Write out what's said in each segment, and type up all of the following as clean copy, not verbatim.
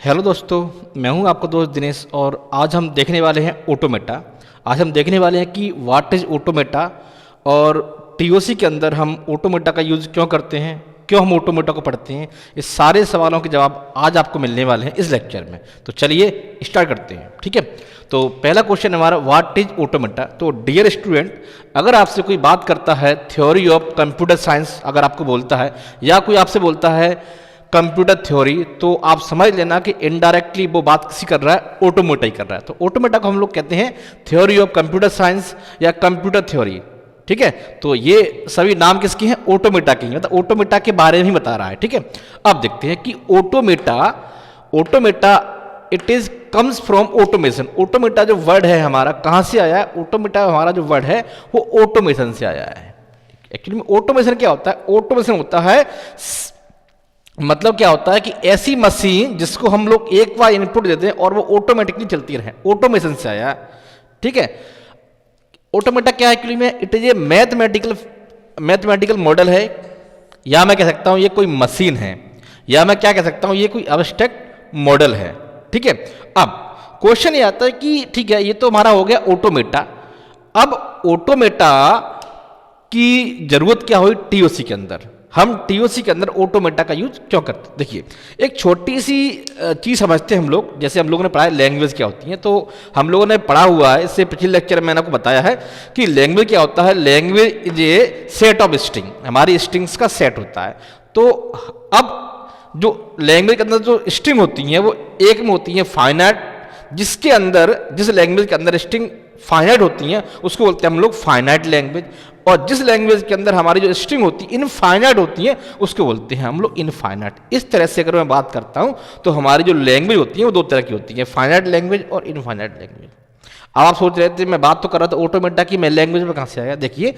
Hello दोस्तों, मैं हूं आपका दोस्त दिनेश और आज हम देखने वाले हैं ऑटोमेटा। आज हम देखने वाले हैं कि व्हाट इज़ ऑटोमेटा और टीओसी के अंदर हम ऑटोमेटा का यूज़ क्यों करते हैं, क्यों हम ऑटोमेटा को पढ़ते हैं। इस सारे सवालों के जवाब आज आपको मिलने वाले हैं इस लेक्चर में। तो चलिए स्टार्ट करते हैं, ठीक है। तो पहला क्वेश्चन हमारा व्हाट इज ऑटोमेटा। तो डियर स्टूडेंट, अगर आपसे कोई बात करता है थ्योरी ऑफ कंप्यूटर साइंस, अगर आपको बोलता है या कोई आपसे बोलता है कंप्यूटर थ्योरी, तो आप समझ लेना कि इनडायरेक्टली वो बात किसी कर रहा है, ऑटोमेटा ही कर रहा है। तो ऑटोमेटा को हम लोग कहते हैं थ्योरी ऑफ कंप्यूटर साइंस या कंप्यूटर थ्योरी, ठीक है। तो ये सभी नाम किसके हैं? ऑटोमेटा के हैं, मतलब ऑटोमेटा के बारे में ही बता रहा है, ठीक है। अब देखते हैं कि automata it is comes from automation. Automata जो वर्ड है हमारा कहां से आया है? ऑटोमेटा हमारा जो वर्ड है वो ऑटोमेशन से आया है। एक्चुअली में ऑटोमेशन क्या होता है? ऑटोमेशन होता है मतलब क्या होता है कि ऐसी मशीन जिसको हम लोग एक बार इनपुट देते हैं और वो ऑटोमेटिकली चलती रहे, ऑटोमेशन से आया, ठीक है। ऑटोमेटा क्या है एक्चुअली में? It is a mathematical model है, या मैं कह सकता हूं ये कोई मशीन है, या मैं क्या कह सकता हूं ये कोई एब्स्ट्रैक्ट मॉडल है, ठीक है। अब क्वेश्चन ये आता है कि ठीक है, ये तो हमारा हो गया ऑटोमेटा। अब ऑटोमेटा की जरूरत क्या हुई टीओसी के अंदर? हम टीओसी के अंदर ऑटोमेटा का यूज क्यों करते हैं? देखिए, एक छोटी सी चीज समझते हैं हम लोग। जैसे हम लोगों ने पढ़ा है लैंग्वेज क्या होती है, तो हम लोगों ने पढ़ा हुआ है, इससे पिछले लेक्चर में मैंने आपको बताया है कि लैंग्वेज क्या होता है। Language is a set of string, हमारी स्ट्रिंग्स का सेट होता है। तो अब जो लैंग्वेज के अंदर जो स्ट्रिंग होती हैं वो एक में होती हैं फाइनाइट, जिस लैंग्वेज के अंदर स्ट्रिंग फाइनाइट होती हैं उसको बोलते हैं हम लोग फाइनाइट लैंग्वेज। और जिस लैंग्वेज के अंदर हमारी जो स्ट्रिंग होती है इनफाइनाइट होती है उसको बोलते हैं हम लोग इनफाइनाइट। इस तरह से अगर मैं बात करता हूं तो हमारी जो लैंग्वेज होती है वो दो तरह की होती है, फाइनाइट लैंग्वेज और इनफाइनाइट लैंग्वेज। अब आप सोच रहे थे मैं बात तो कर रहा था ऑटोमेटा की, मैं लैंग्वेज में कहां से आया? देखिए,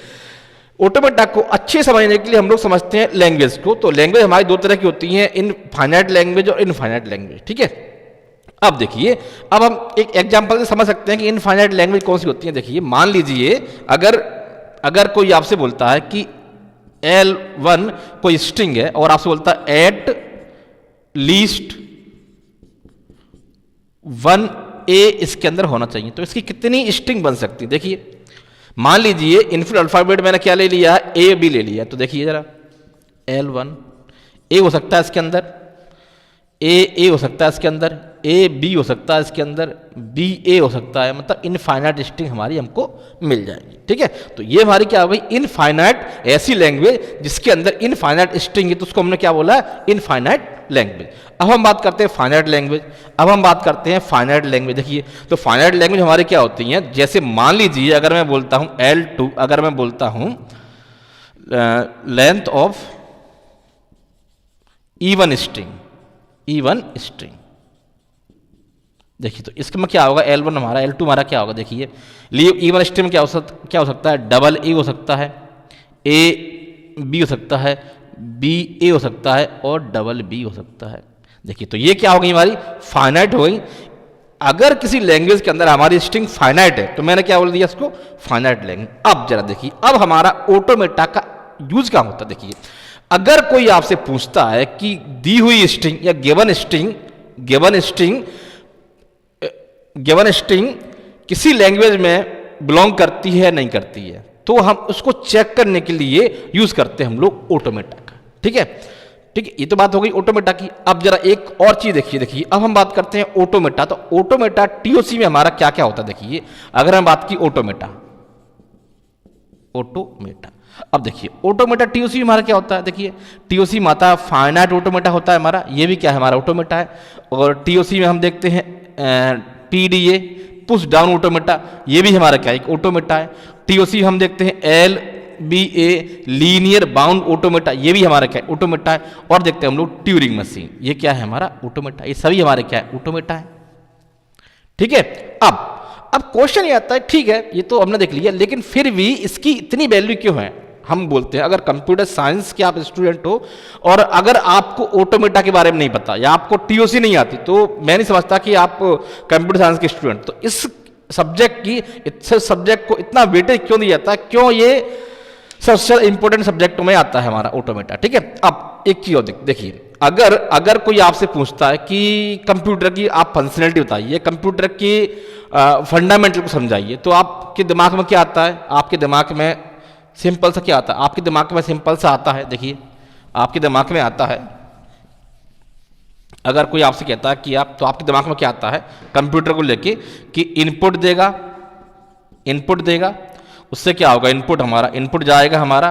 ऑटोमेटा को अच्छे समझने के लिए हम लोग समझते हैं लैंग्वेज को। तो लैंग्वेज हमारी दो तरह की होती है, इनफाइनाइट लैंग्वेज और इनफाइनाइट लैंग्वेज, ठीक है। अब देखिए, अब हम एक एग्जांपल से समझ सकते हैं कि इनफाइनाइट लैंग्वेज कौन सी होती है। देखिए, मान लीजिए अगर कोई आपसे बोलता है कि L1 कोई स्ट्रिंग है और आपसे बोलता है एट लीस्ट 1A इसके अंदर होना चाहिए, तो इसकी कितनी स्ट्रिंग बन सकती है? देखिए, मान लीजिए इनपुट अल्फाबेट मैंने क्या ले लिया है? A B ले लिया। तो देखिए जरा, L1 A हो सकता है इसके अंदर, A हो सकता है इसके अंदर, B हो सकता है इसके अंदर, A हो सकता है, मतलब इनफाइनाइट स्ट्रिंग हमारी हमको मिल जाएगी, ठीक है। तो ये हमारी क्या हो गई? इनफाइनाइट, ऐसी लैंग्वेज जिसके अंदर इनफाइनाइट स्ट्रिंग है, तो उसको हमने क्या बोला है? Infinite language. अब हम बात करते हैं फाइनाइट लैंग्वेज। अब हम बात करते हैं फाइनाइट लैंग्वेज। देखिए, तो फाइनाइट लैंग्वेज हमारी क्या होती हैं? जैसे मान लीजिए अगर मैं बोलता हूं L2, अगर मैं बोलता हूं लेंथ ऑफ E1 स्ट्रिंग, देखिए तो इसमें क्या होगा? L1 हमारा, L2 हमारा क्या होगा? देखिए, E1 स्ट्रिंग में क्या हो सकता है? डबल ए हो सकता है, B हो सकता है, A हो सकता है और डबल B हो सकता है। देखिए, तो ये क्या हो गई? हमारी फाइनाइट हो गई। अगर किसी लैंग्वेज के अंदर हमारी स्ट्रिंग फाइनाइट है तो मैंने क्या बोल दिया इसको? Finite language. अब जरा देखिए, अब हमारा ऑटोमेटा का यूज क्या होता है? देखिए, अगर कोई आपसे पूछता है कि दी हुई स्ट्रिंग या गिवन स्ट्रिंग किसी लैंग्वेज में बिलोंग करती है नहीं करती है, तो हम उसको चेक करने के लिए यूज करते हैं हम लोग ऑटोमेटा का, ठीक है। ठीक है, ये तो बात हो गई ऑटोमेटा की। अब जरा एक और चीज देखिए, अब हम बात करते हैं ऑटोमेटा। तो ऑटोमेटा टीओसी में हमारा क्या क्या होता है? देखिए, अगर हम बात की ऑटोमेटा, अब देखिए ऑटोमेटा टीओसी हमारा क्या होता है? देखिए, टीओसी माता फाइनाइट ऑटोमेटा होता है हमारा, ये भी क्या है? हमारा ऑटोमेटा है। और टीओसी में हम देखते हैं PDA पुश डाउन ऑटोमेटा, ये भी हमारा क्या? एक ऑटोमेटा है। टीओसी हम देखते हैं LBA लीनियर बाउंड ऑटोमेटा, ये भी हमारा क्या है? ऑटोमेटा है। और देखते हैं हम लोग ट्यूरिंग मशीन, ये क्या है? हमारा ऑटोमेटा। ये सभी हमारे क्या है? ऑटोमेटा है, ठीक है। अब क्वेश्चन ये आता है, ठीक है ये तो हमने देख लिया, लेकिन फिर भी इसकी इतनी वैल्यू क्यों है? हम बोलते हैं अगर कंप्यूटर साइंस के आप स्टूडेंट हो और अगर आपको ऑटोमेटा के बारे में नहीं पता या आपको टीओसी नहीं आती, तो मैं नहीं समझता कि आप कंप्यूटर साइंस के स्टूडेंट। तो इस सब्जेक्ट को इतना वेटेज क्यों दिया जाता है? क्यों ये सबसे इंपॉर्टेंट सब्जेक्ट में आता है हमारा ऑटोमेटा, ठीक है। अब एक चीज और देखिए, अगर अगर कोई आपसे पूछता है कि कंप्यूटर की आप फंक्शनैलिटी बताइए, कंप्यूटर की फंडामेंटल को समझाइए, तो आपके दिमाग में क्या आता है? आपके दिमाग में सिंपल सा क्या आता है? आपके दिमाग में सिंपल सा आता है, देखिए आपके दिमाग में आता है, अगर कोई आपसे कहता है कि आप, तो आपके दिमाग में क्या आता है कंप्यूटर को लेके कि इनपुट देगा, उससे क्या होगा? इनपुट जाएगा हमारा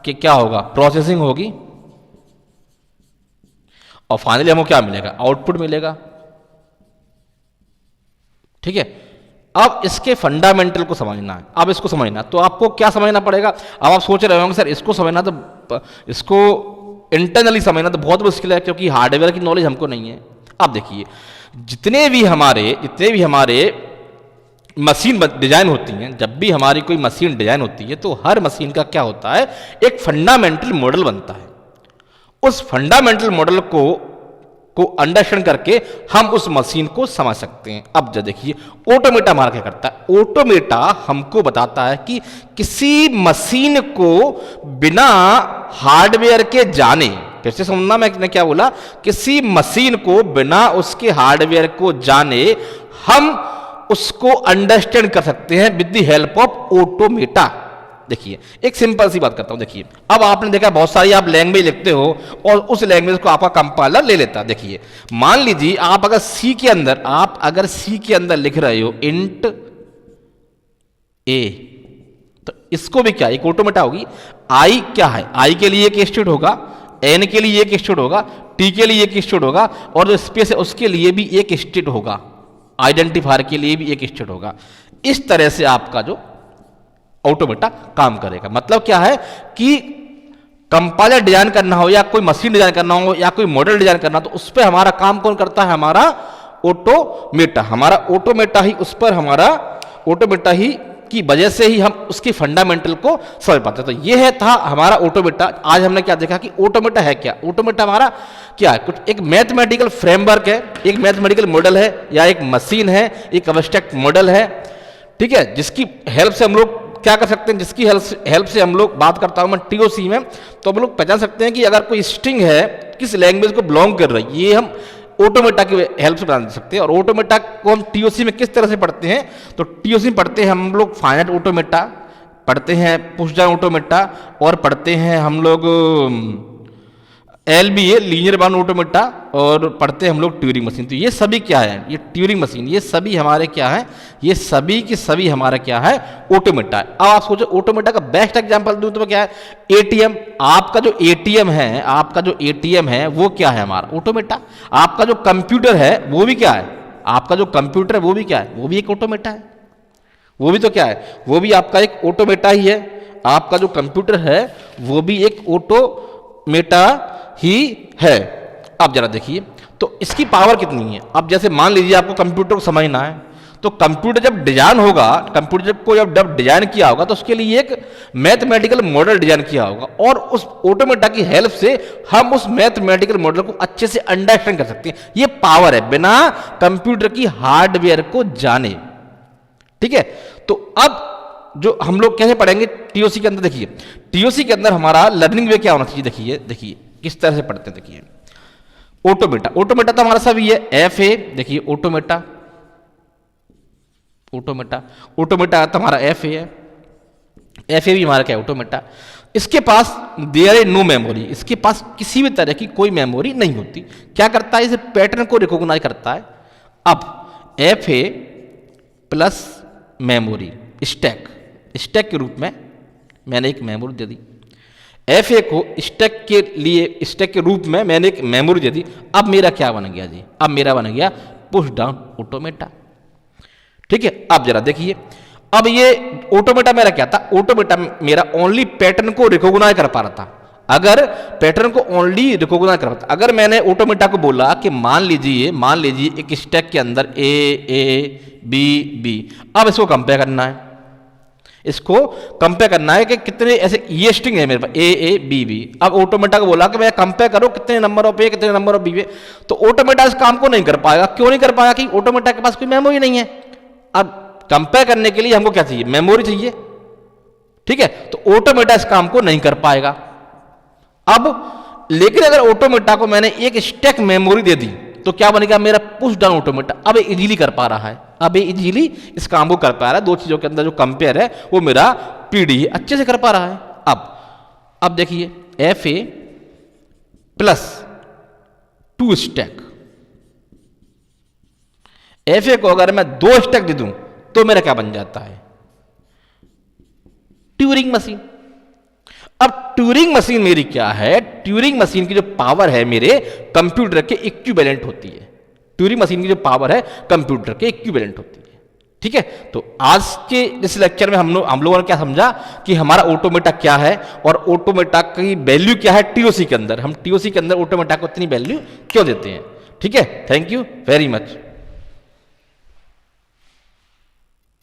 कि क्या होगा? प्रोसेसिंग होगी, और फाइनली हमको क्या मिलेगा? आउटपुट मिलेगा। ठीक है, अब इसके फंडामेंटल को समझना है, अब इसको समझना, तो आपको क्या समझना पड़ेगा? अब आप सोच रहे होंगे सर इसको समझना, तो इसको इंटरनली समझना तो बहुत मुश्किल है, क्योंकि हार्डवेयर की नॉलेज हमको नहीं है। अब देखिए, जितने भी हमारे मशीन डिजाइन होती हैं, जब भी हमारी कोई मशीन डिजाइन होती है, तो हर मशीन का क्या होता है? एक फंडामेंटल मॉडल बनता है। उस फंडामेंटल मॉडल को अंडरस्टैंड करके हम उस मशीन को समझ सकते हैं। अब जब देखिए, ऑटोमेटा हमारा क्या करता है? ऑटोमेटा हमको बताता है कि किसी मशीन को बिना हार्डवेयर के जाने, फिर से समझना मैंने क्या बोला, किसी मशीन को बिना उसके हार्डवेयर को जाने हम उसको अंडरस्टैंड कर सकते हैं with the help of automata. देखिए, एक सिंपल सी बात करता हूं। देखिए, अब आपने देखा बहुत सारी आप लैंग्वेज लिखते हो और उस लैंग्वेज को आपका कंपाइलर ले लेता है। देखिए, मान लीजिए आप अगर सी के अंदर लिख रहे हो इंट ए, तो इसको भी क्या, एक ऑटोमेटा होगी। आई क्या है? आई के लिए एक स्टेट होगा, एन के लिए एक स्टेट होगा, टी के लिए एक स्टेट होगा, और जो स्पेस है उसके लिए भी एक स्टेट होगा, आइडेंटिफायर के लिए भी एक स्टेट होगा। इस तरह से आपका जो ऑटोमेटा काम करेगा। मतलब क्या है कि कंपाइलर डिजाइन करना हो, या कोई मशीन डिजाइन करना हो, या कोई मॉडल डिजाइन करना हो, तो उस पर हमारा काम कौन करता है? हमारा ऑटोमेटा। हमारा ऑटोमेटा ही उस पर, हमारा ऑटोमेटा ही की वजह से ही हम उसकी फंडामेंटल को समझ पाते हैं। तो ये है था हमारा ऑटोमेटा। आज हमने क्या देखा कि ऑटोमेटा है क्या? ऑटोमेटा हमारा क्या है? कुछ एक मैथमेटिकल फ्रेमवर्क है, एक मैथमेटिकल मॉडल है, या एक मशीन है, एक एब्स्ट्रैक्ट मॉडल है। ठीक है, जिसकी हेल्प से हम लोग क्या कर सकते हैं? जिसकी हेल्प से हम लोग, बात करता हूं मैं टीओसी में, तो हम लोग पहचान सकते हैं कि अगर कोई स्ट्रिंग है किस लैंग्वेज को बिलोंग कर रही है, ये हम ऑटोमेटा की हेल्प से बता सकते हैं। और ऑटोमेटा को हम टीओसी में किस तरह से पढ़ते हैं? तो टीओसी में पढ़ते हैं हम लोग फाइनाइट ऑटोमेटा, पढ़ते हैं पुश डाउन ऑटोमेटा, और पढ़ते हैं हम लोग एलबीए लीनियर बाउंड ऑटोमेटा, और पढ़ते हैं हम लोग ट्यूरिंग मशीन। तो ये सभी क्या है? ये ट्यूरिंग मशीन, ये सभी हमारे क्या है? ये सभी के सभी हमारा क्या है? ऑटोमेटा है। अब आप सोचो ऑटोमेटा का बेस्ट एग्जांपल दूं तो क्या है? एटीएम। आपका जो एटीएम है वो क्या है? हमारा ऑटोमेटा। आपका जो कंप्यूटर है वो भी क्या है? आपका जो कंप्यूटर है वो भी क्या है? वो भी एक ऑटोमेटा है। वो भी तो क्या है? वो भी आपका एक ऑटोमेटा ही है। आपका जो कंप्यूटर है वो भी एक ऑटोमेटा ही है। अब जरा देखिए, तो इसकी पावर कितनी है? अब जैसे मान लीजिए आपको कंप्यूटर को समझना है, तो कंप्यूटर जब डिजाइन होगा, कंप्यूटर को जब डिजाइन किया होगा, तो उसके लिए एक मैथमेटिकल मॉडल डिजाइन किया होगा, और उस ऑटोमेटा की हेल्प से हम उस मैथमेटिकल मॉडल को अच्छे से अंडरस्टैंड कर सकते हैं। ये पावर है बिना कंप्यूटर की हार्डवेयर को जाने। ठीक है, तो अब जो हम लोग कैसे पढ़ेंगे टीओसी के अंदर? देखिए, टीओसी के अंदर हमारा लर्निंग वे क्या होना चाहिए? देखिए किस तरह से पढ़ते हैं। देखिए, ऑटोमेटा तो हमारा सभी है, एफ ए। देखिए ऑटोमेटा तो हमारा एफ ए है, एफ ए भी हमारा क्या है? ऑटोमेटा। इसके पास देयर इज नो मेमोरी, इसके पास किसी भी तरह की कोई मेमोरी नहीं होती। क्या करता है? इसे पैटर्न को रिकॉग्नाइज करता है। अब F A plus memory, stack के रूप में मैंने एक memory they the. F A को स्टैक के रूप में मैंने एक मेमोरी दे दी। अब मेरा क्या बन गया जी? अब मेरा बन गया पुश डाउन ऑटोमेटा। ठीक है, अब जरा देखिए, अब ये ऑटोमेटा मेरा क्या था? ऑटोमेटा मेरा ओनली पैटर्न को रिकॉग्नाइज कर पा रहा था। अगर पैटर्न को ओनली रिकॉग्नाइज कर पाता, अगर मैंने ऑटोमेटा को बोला कि मान लीजिए एक स्टैक के अंदर ए बी बी, अब इसको कंपेयर करना है, कि कितने ऐसे ये स्ट्रिंग है मेरे पास ए बी बी। अब ऑटोमेटा को बोला कि मैं कंपेयर करो कितने नंबर ऑफ ए कितने नंबर ऑफ बी, तो ऑटोमेटा इस काम को नहीं कर पाएगा। क्यों नहीं कर पाएगा? कि ऑटोमेटा के पास कोई मेमोरी नहीं है। अब कंपेयर करने के लिए हमको क्या चाहिए? मेमोरी चाहिए। ठीक है, तो ऑटोमेटा इस काम को नहीं कर पाएगा। अब लेकिन अगर ऑटोमेटा को मैंने एक स्टैक मेमोरी दे दी तो क्या बनेगा, मेरा पुश डाउन ऑटोमेटा अब इजीली कर पा रहा है, अब इजीली इस काम को कर पा रहा है। दो चीजों के अंदर जो कंपेयर है वो मेरा पीडी अच्छे से कर पा रहा है। अब देखिए F A plus 2 stack, F A को अगर मैं 2 स्टैक दे दूं तो मेरा क्या बन जाता है, ट्यूरिंग मशीन। अब ट्यूरिंग मशीन मेरी क्या है, ट्यूरिंग मशीन की जो पावर है मेरे कंप्यूटर के इक्विवेलेंट होती है। ट्यूरिंग मशीन की जो पावर है कंप्यूटर के इक्विवेलेंट होती है। ठीक है, तो आज के इस लेक्चर में हम लोगों ने क्या समझा कि हमारा ऑटोमेटा क्या है और ऑटोमेटा की वैल्यू क्या है टीओसी के अंदर, हम टीओसी के अंदर ऑटोमेटा को इतनी वैल्यू क्यों देते हैं। ठीक है, थैंक यू वेरी मच।